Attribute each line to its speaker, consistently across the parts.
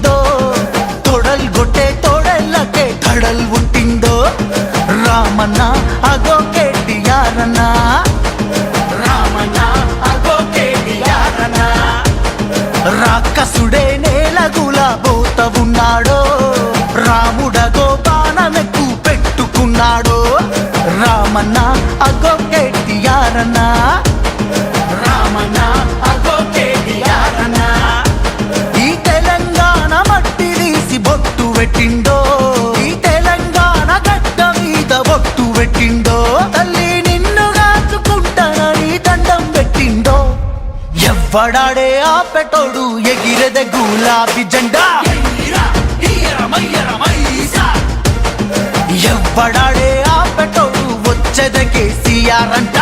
Speaker 1: పుట్టిందో తొడల్ గొట్టే తోడెల్లకే తడల్ పుట్టిందో రామన్న అగో కేటీఆర్ అన్న రామన్న అగో కేటీఆర్ అన్న రాక్షసుడే నేలగులా పోత ఉన్నాడో రాముడగో బాణమెక్కు పెట్టుకున్నాడో రామన్న అగో కేటీఆర్ అన్న రామన్న అగో కేటీఆర్ అన్న ఈ తెలంగాణ మట్టి తీసి బొట్టు పెట్టిండో ఈ తెలంగాణ గడ్డ మీద బొట్టు పెట్టిండో తల్లి నిన్ను కాచుకుంటానని దండం పెట్టిండో ఎవ్వడాడే ఆపెటోడు ఎగిరెద గులాబీ జెండా ఎవ్వడాడే ఆపెటోడు వచ్చేద కేసీఆర్ అంట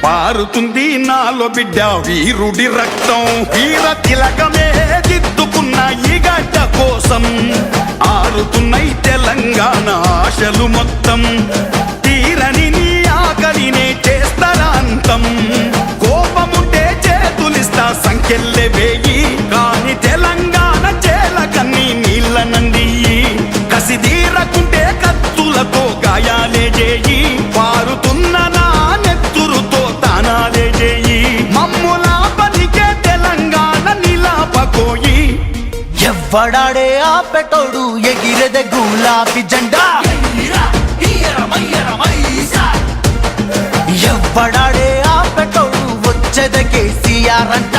Speaker 2: పారుతుంది నాలో బిడ్డ వీరుడి రక్తం వీర తిలకమే దిద్దుకున్న ఈ గడ్డ కోసం ఆరుతున్నాయి తెలంగాణ ఆశలు మొత్తం తీరని నీ ఆకలినే చేస్తారాంతం కోపముంటే చేతులిస్తా సంఖ్యల్లే వేయి కాని తెలంగాణ చేలకన్నీ నీళ్ళ నంది కసిదీరకుంటే కత్తులతో గాయాలే చేయి పారుతున్న నా నెత్తురుతో తానాలే చేయి మమ్ములా బతికే తెలంగాణ నిలాపకోయి
Speaker 1: ఎవ్వడాడే ఆపెటోడు ఎగిరెద గులాబీ జెండా ఎవ్వడాడే ఆపెటోడు వచ్చేద కేసీఆర్ అంట